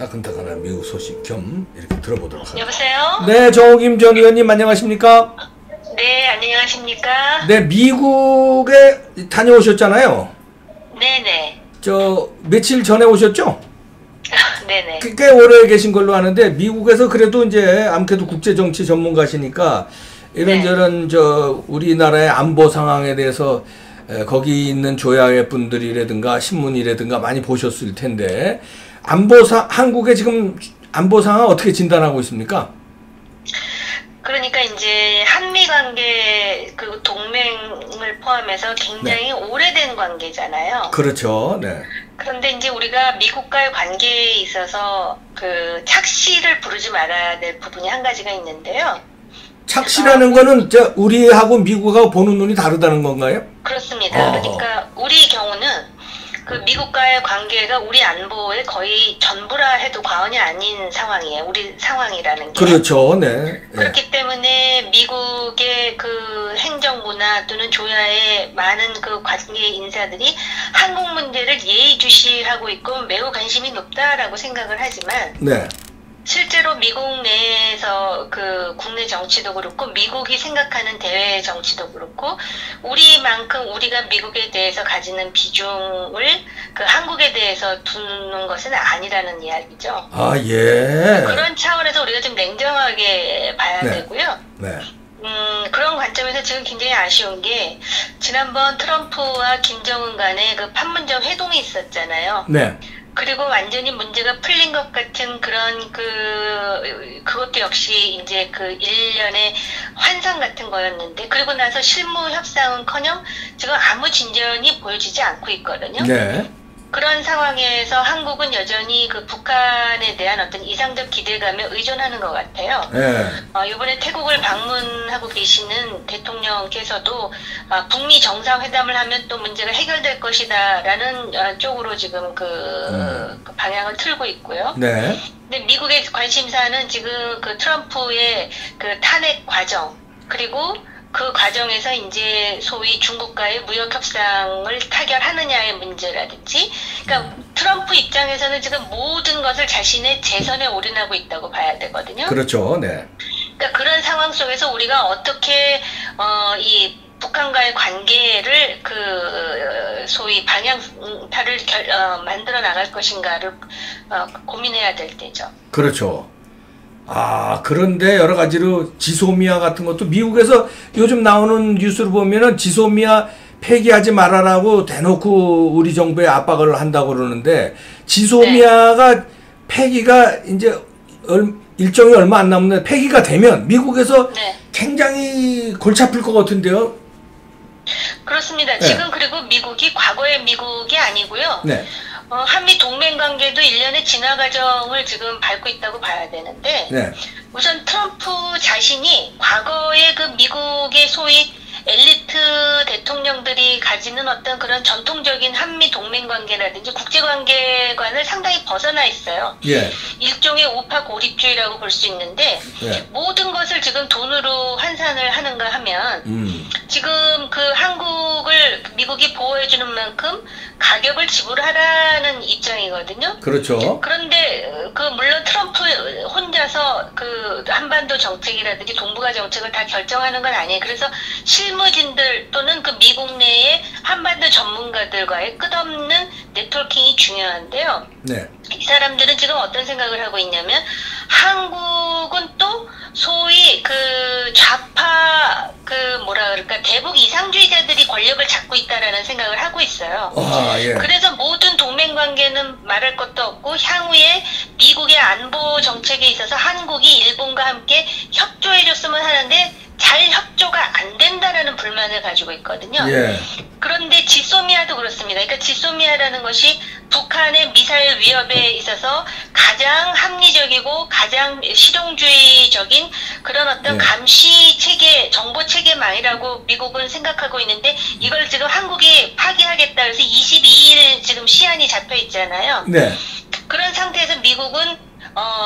따끈따끈한 미국 소식 겸 이렇게 들어보도록 하겠습니다. 여보세요? 네, 정옥임 전 의원님 안녕하십니까? 네, 안녕하십니까? 네, 미국에 다녀오셨잖아요. 네네. 저 며칠 전에 오셨죠? 네네. 꽤 오래 계신 걸로 아는데 미국에서 그래도 이제 아무래도 국제정치 전문가시니까 이런저런 저 우리나라의 안보 상황에 대해서 거기 있는 조야의 분들이라든가 신문이라든가 많이 보셨을 텐데 한국의 지금 안보 상황 어떻게 진단하고 있습니까? 그러니까 이제 한미 관계 그 동맹을 포함해서 굉장히 오래된 관계잖아요. 그렇죠. 네. 그런데 이제 우리가 미국과의 관계에 있어서 그 착시를 부르지 말아야 될 부분이 한 가지가 있는데요. 착시라는 거는 저 우리하고 미국하고 보는 눈이 다르다는 건가요? 그렇습니다. 그러니까 우리 경우는 그 미국과의 관계가 우리 안보의 거의 전부라 해도 과언이 아닌 상황이에요. 우리 상황이라는 게. 그렇죠. 네. 그렇기 때문에 미국의 그 행정부나 또는 조야의 많은 그 관계 인사들이 한국 문제를 예의주시하고 있고 매우 관심이 높다라고 생각을 하지만 네. 실제로 미국 내에서 그 국내 정치도 그렇고 미국이 생각하는 대외 정치도 그렇고 우리만큼 우리가 미국에 대해서 가지는 비중을 그 한국에 대해서 두는 것은 아니라는 이야기죠. 아, 예. 그런 차원에서 우리가 좀 냉정하게 봐야 되고요. 네. 그런 관점에서 지금 굉장히 아쉬운 게 지난번 트럼프와 김정은 간의 그 판문점 회동이 있었잖아요. 네. 그리고 완전히 문제가 풀린 것 같은 그런 그것도 역시 이제 그 일련의 환상 같은 거였는데 그리고 나서 실무 협상은커녕 지금 아무 진전이 보여지지 않고 있거든요. 네. 그런 상황에서 한국은 여전히 그 북한에 대한 어떤 이상적 기대감에 의존하는 것 같아요. 네. 이번에 태국을 방문하고 계시는 대통령께서도 북미 정상회담을 하면 또 문제가 해결될 것이다라는 쪽으로 지금 그 방향을 틀고 있고요. 네. 근데 미국의 관심사는 지금 그 트럼프의 그 탄핵 과정 그리고 그 과정에서 이제 소위 중국과의 무역 협상을 타결하느냐의 문제라든지, 그러니까 트럼프 입장에서는 지금 모든 것을 자신의 재선에 올인하고 있다고 봐야 되거든요. 그렇죠. 네. 그러니까 그런 상황 속에서 우리가 어떻게 이 북한과의 관계를 그 소위 방향타를 만들어 나갈 것인가를 고민해야 될 때죠. 그렇죠. 아, 그런데 여러 가지로 지소미아 같은 것도 미국에서 요즘 나오는 뉴스를 보면은 지소미아 폐기하지 말아라고 대놓고 우리 정부에 압박을 한다고 그러는데 지소미아가 폐기가 이제 일정이 얼마 안 남는데 폐기가 되면 미국에서 굉장히 골치 아플 것 같은데요. 그렇습니다. 지금 그리고 미국이 과거의 미국이 아니고요. 네. 한미 동맹 관계도 일련의 진화 과정을 지금 밟고 있다고 봐야 되는데 우선 트럼프 자신이 과거의 그 미국의 소위 엘리트 대통령들이 가지는 어떤 그런 전통적인 한미 동맹 관계라든지 국제 관계관을 상당히 벗어나 있어요. 일종의 우파 고립주의라고 볼 수 있는데 모든 것을 지금 돈으로 환산을 하는가 하면 지금 그 한국을 미국이 보호해주는 만큼 가격을 지불하라는 입장이거든요. 그렇죠. 그런데 그 물론 트럼프 혼자서 그 한반도 정책이라든지 동북아 정책을 다 결정하는 건 아니에요. 그래서 실무진들 또는 그 미국 내의 한반도 전문가들과의 끝없는 네트워킹이 중요한데요. 이 사람들은 지금 어떤 생각을 하고 있냐면 한국은 또 소위 그 좌파 그 뭐라 그럴까 대북 이상주의자들이 권력을 잡고 있다라는 생각을 하고 있어요. 그래서 모든 동맹 관계는 말할 것도 없고 향후에 미국의 안보 정책에 있어서 한국이 일본과 함께 협조해줬으면 하는데 잘 협조가 안 된다라는 불만을 가지고 있거든요. 그런데 지소미아도 그렇습니다. 그러니까 지소미아라는 것이 북한의 미사일 위협에 있어서 가장 합리적이고 가장 실용주의적인 그런 어떤 감시 체계, 정보 체계망이라고 미국은 생각하고 있는데 이걸 지금 한국이 파기하겠다 그래서 22일 지금 시한이 잡혀 있잖아요. 그런 상태에서 미국은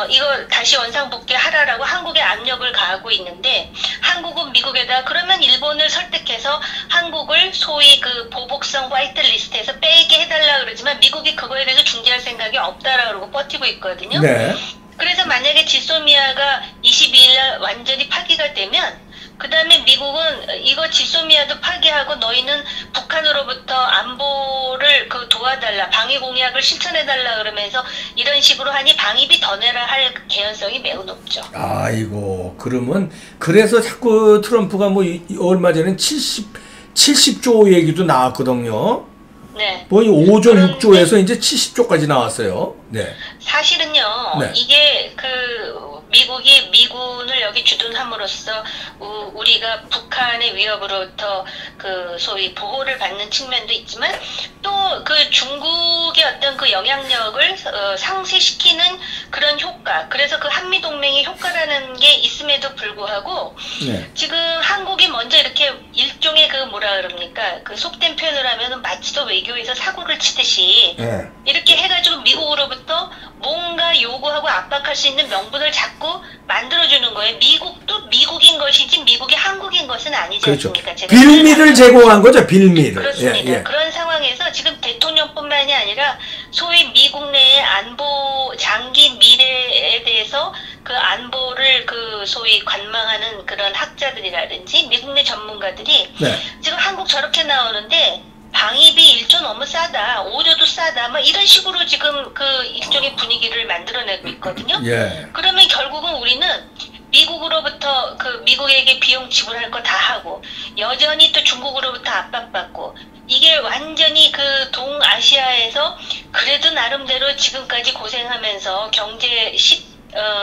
이거 다시 원상복귀하라라고 한국에 압력을 가하고 있는데, 한국은 미국에다 그러면 일본을 설득해서 한국을 소위 그 보복성 화이트리스트에서 빼게 해달라 그러지만 미국이 그거에 대해서 중재할 생각이 없다라고 그러고 버티고 있거든요. 네. 그래서 만약에 지소미아가 22일 날 완전히 파기가 되면 그 다음에 미국은 이거 지소미아도 파기하고 너희는 북한으로부터 안보를 도와달라, 방위 공약을 실천해달라 그러면서 이런 식으로 하니 방위비 더 내라 할 개연성이 매우 높죠. 아이고, 그러면 그래서 자꾸 트럼프가 뭐 얼마 전엔 70조 얘기도 나왔거든요. 네. 뭐 5조, 6조에서 이제 70조까지 나왔어요. 네. 사실은요, 네. 이게 미국이 미군을 여기 주둔함으로써 우리가 북한의 위협으로부터 소위 보호를 받는 측면도 있지만 또 그 중국의 어떤 그 영향력을 상쇄시키는 그런 효과, 그래서 그 한미동맹의 효과라는 게 있음에도 불구하고 네. 지금 한국이 먼저 이렇게 일종의 뭐라 그럽니까, 속된 표현을 하면 마치도 외교에서 사고를 치듯이 네. 이렇게 해가지고 미국으로부터 뭔가 요구하고 압박할 수 있는 명분을 자꾸 만들어주는 거예요. 미국도 미국인 것이지 미국이 한국인 것은 아니지 그렇죠. 않습니까? 제가 빌미를 제공한 거죠, 빌미를. 그렇습니다. 예, 예. 그런 상황에서 지금 대통령뿐만이 아니라 소위 미국 내의 안보 장기 미래에 대해서 그 안보를 소위 관망하는 그런 학자들이라든지 미국 내 전문가들이 네. 지금 한국 저렇게 나오는데 방위비 1조 너무 싸다, 5조도 싸다, 뭐 이런 식으로 지금 일종의 분위기를 만들어내고 있거든요. 예. 그러면 결국은 우리는 미국으로부터 미국에게 비용 지불할 거 다 하고 여전히 또 중국으로부터 압박받고, 이게 완전히 동아시아에서 그래도 나름대로 지금까지 고생하면서 경제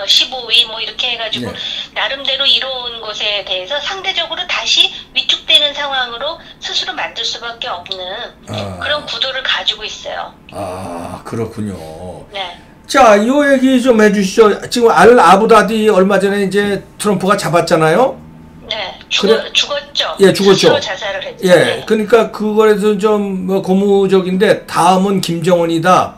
15위 뭐 이렇게 해가지고 네. 나름대로 이뤄온 것에 대해서 상대적으로 다시 위축되는 상황으로 스스로 만들 수밖에 없는 그런 구도를 가지고 있어요. 아, 그렇군요. 네. 자, 이 얘기 좀 해주시죠. 지금 아부다비 얼마 전에 이제 트럼프가 잡았잖아요. 네. 죽었죠. 예, 죽었죠. 스스로 자살을 했죠. 예, 네. 그러니까 그거에서 좀 뭐 고무적인데 다음은 김정은이다.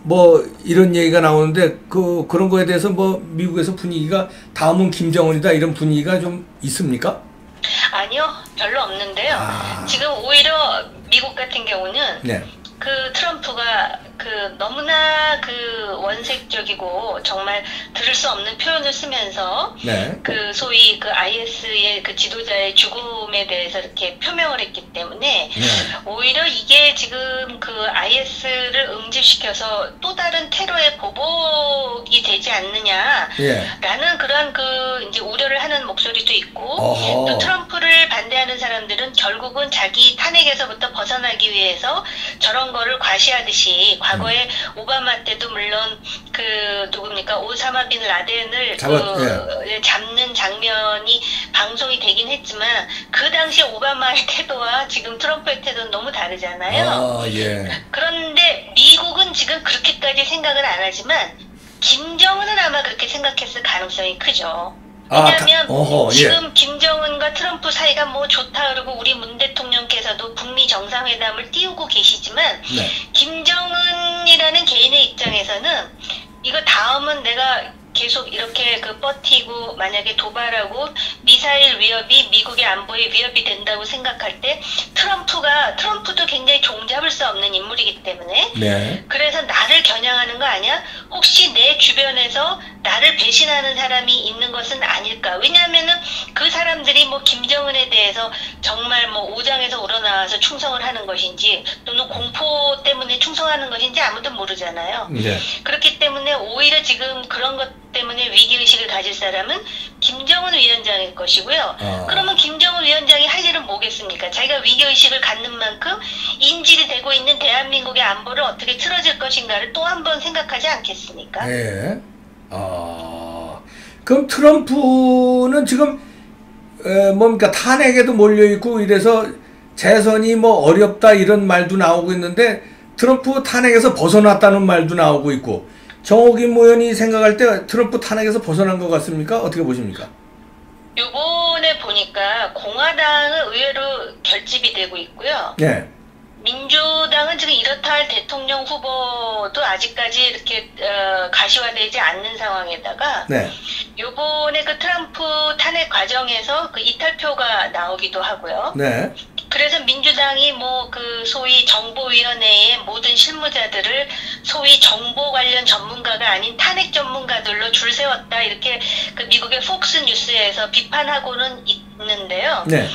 뭐 이런 얘기가 나오는데 그런 거에 대해서 뭐 미국에서 분위기가 다음은 김정은이다 이런 분위기가 좀 있습니까? 아니요, 별로 없는데요. 지금 오히려 미국 같은 경우는 네. 트럼프가 너무나 원색적이고 정말 들을 수 없는 표현을 쓰면서 네. 소위 IS의 지도자의 죽음에 대해서 이렇게 표명을 했기 때문에 네. 오히려 이게 지금 IS를 응집시켜서 또 다른 테러의 보복이 되지 않느냐라는 예. 그런 이제 우려를 하는 목소리도 있고, 어허. 또 트럼프를 반대하는 사람들은 결국은 자기 탄핵에서부터 벗어나기 위해서 저런 거를 과시하듯이 과거에 오바마 때도 물론 누굽니까, 오사마 빈 라덴을 잡는 장면이 방송이 되긴 했지만 그 당시 오바마의 태도와 지금 트럼프의 태도는 너무 다르잖아요. 아, 예. 그런데 미국은 지금 그렇게까지 생각을 안 하지만 김정은은 아마 그렇게 생각했을 가능성이 크죠. 왜냐하면 지금 김정은과 트럼프 사이가 뭐 좋다 그러고 우리 문 대통령께서도 북미 정상회담을 띄우고 계시지만 김정은이라는 개인의 입장에서는 이거 다음은 내가 계속 이렇게 버티고 만약에 도발하고 미사일 위협이 미국의 안보에 위협이 된다고 생각할 때 트럼프도 굉장히 종잡을 수 없는 인물이기 때문에 그래서 나를 겨냥하는 거 아니야? 혹시 내 주변에서 나를 배신하는 사람이 있는 것은 아닐까? 왜냐하면은 그 사람들이 뭐 김정은에 대해서 정말 뭐 오장에서 우러나와서 충성을 하는 것인지 또는 공포 때문에 충성하는 것인지 아무도 모르잖아요. 그렇기 때문에 오히려 지금 그런 것 때문에 위기의식을 가질 사람은 김정은 위원장일 것이고요. 그러면 김정은 위원장이 할 일은 뭐겠습니까? 자기가 위기의식을 갖는 만큼 인질이 되고 있는 대한민국의 안보를 어떻게 틀어질 것인가를 또 한 번 생각하지 않겠습니까? 네. 그럼 트럼프는 지금 뭡니까, 탄핵에도 몰려있고 이래서 재선이 뭐 어렵다 이런 말도 나오고 있는데 트럼프 탄핵에서 벗어났다는 말도 나오고 있고, 정옥인 의원이 생각할 때 트럼프 탄핵에서 벗어난 것 같습니까? 어떻게 보십니까? 요번에 보니까 공화당은 의외로 결집이 되고 있고요. 네. 민주당은 지금 이렇다 할 대통령 후보도 아직까지 이렇게 가시화되지 않는 상황에다가 네. 요번에 그 트럼프 탄핵 과정에서 그 이탈표가 나오기도 하고요. 네. 그래서 민주당이 뭐 그 소위 정보위원회의 모든 실무자들을 소위 정보 관련 전문가가 아닌 탄핵 전문가들로 줄 세웠다 이렇게 그 미국의 폭스 뉴스에서 비판하고는 있는데요. 네.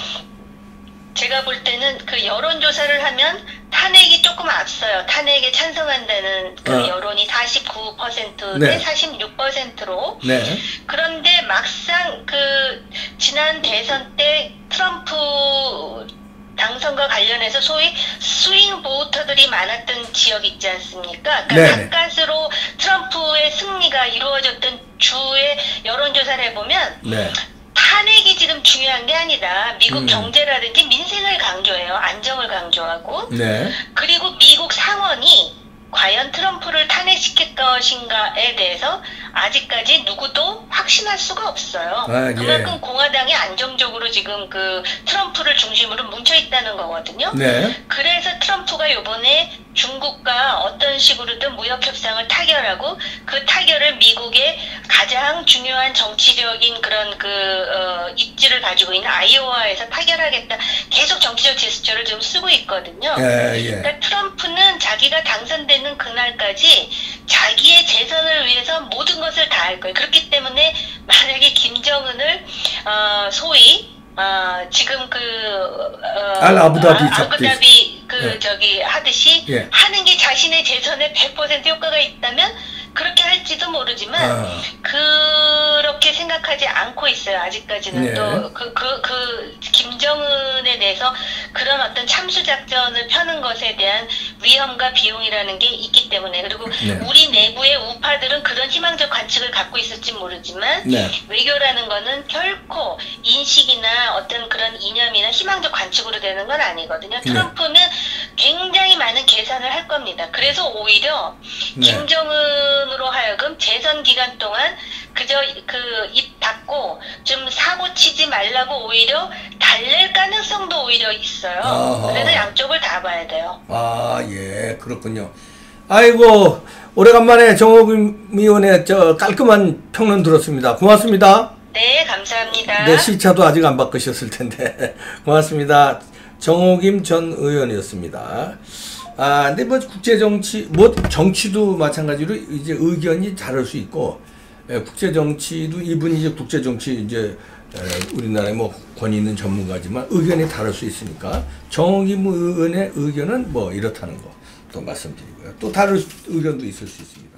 제가 볼 때는 그 여론조사를 하면 탄핵이 조금 앞서요. 탄핵에 찬성한다는 그 여론이 49% 대 네. 46%로. 네. 그런데 막상 그 지난 대선 때 트럼프 당선과 관련해서 소위 스윙 보터들이 많았던 지역 있지 않습니까? 그러니까 네네. 가까스로 트럼프의 승리가 이루어졌던 주의 여론조사를 해보면 네. 탄핵이 지금 중요한 게 아니다. 미국 경제라든지 민생을 강조해요. 안정을 강조하고. 네. 그리고 미국 상원이 과연 트럼프를 탄핵시킬 것인가에 대해서 아직까지 누구도 확신할 수가 없어요. 아, 예. 그만큼 공화당이 안정적으로 지금 그 트럼프를 중심으로 뭉쳐 있다는 거거든요. 네. 그래서 트럼프가 요번에 중국과 어떤 식으로든 무역 협상을 타결하고 그 타결을 미국의 가장 중요한 정치적인 그런 입지를 가지고 있는 아이오와에서 타결하겠다. 계속 정치적 제스처를 좀 쓰고 있거든요. 예, 예. 그러니까 트럼프는 자기가 당선되는 그날까지 자기의 재선을 위해서 모든 것을 다 할 거예요. 그렇기 때문에 만약에 김정은을 소위 지금 아부다비 아부다비 예. 저기 하듯이 예. 하는 게 자신의 재선에 100% 효과가 있다면 그렇게 할지도 모르지만 그렇게 생각하지 않고 있어요. 아직까지는. 네. 또 김정은에 대해서 그런 어떤 참수 작전을 펴는 것에 대한 위험과 비용이라는 게 있기 때문에 그리고 네. 우리 내부의 우파들은 그런 희망적 관측을 갖고 있을지 모르지만 네. 외교라는 거는 결코 인식이나 어떤 그런 이념이나 희망적 관측으로 되는 건 아니거든요. 트럼프는 굉장히 많은 계산을 할 겁니다. 그래서 오히려 네. 김정은으로 하여금 재선 기간 동안 그저 입 닫고 좀 사고 치지 말라고 오히려 달랠 가능성도 오히려 있어요. 아하. 그래서 양쪽을 다 봐야 돼요. 아, 예, 그렇군요. 아이고, 오래간만에 정호금 의원의 깔끔한 평론 들었습니다. 고맙습니다. 네, 감사합니다. 네, 시차도 아직 안 바꾸셨을 텐데. 고맙습니다. 정호김 전 의원이었습니다. 근데 뭐 국제정치, 정치도 마찬가지로 이제 의견이 다를 수 있고, 국제정치도 이분이 이제 국제정치 이제 우리나라의 뭐 권위 있는 전문가지만 의견이 다를 수 있으니까 정호김 의원의 의견은 뭐 이렇다는 거 또 말씀드리고요. 또 다른 의견도 있을 수 있습니다.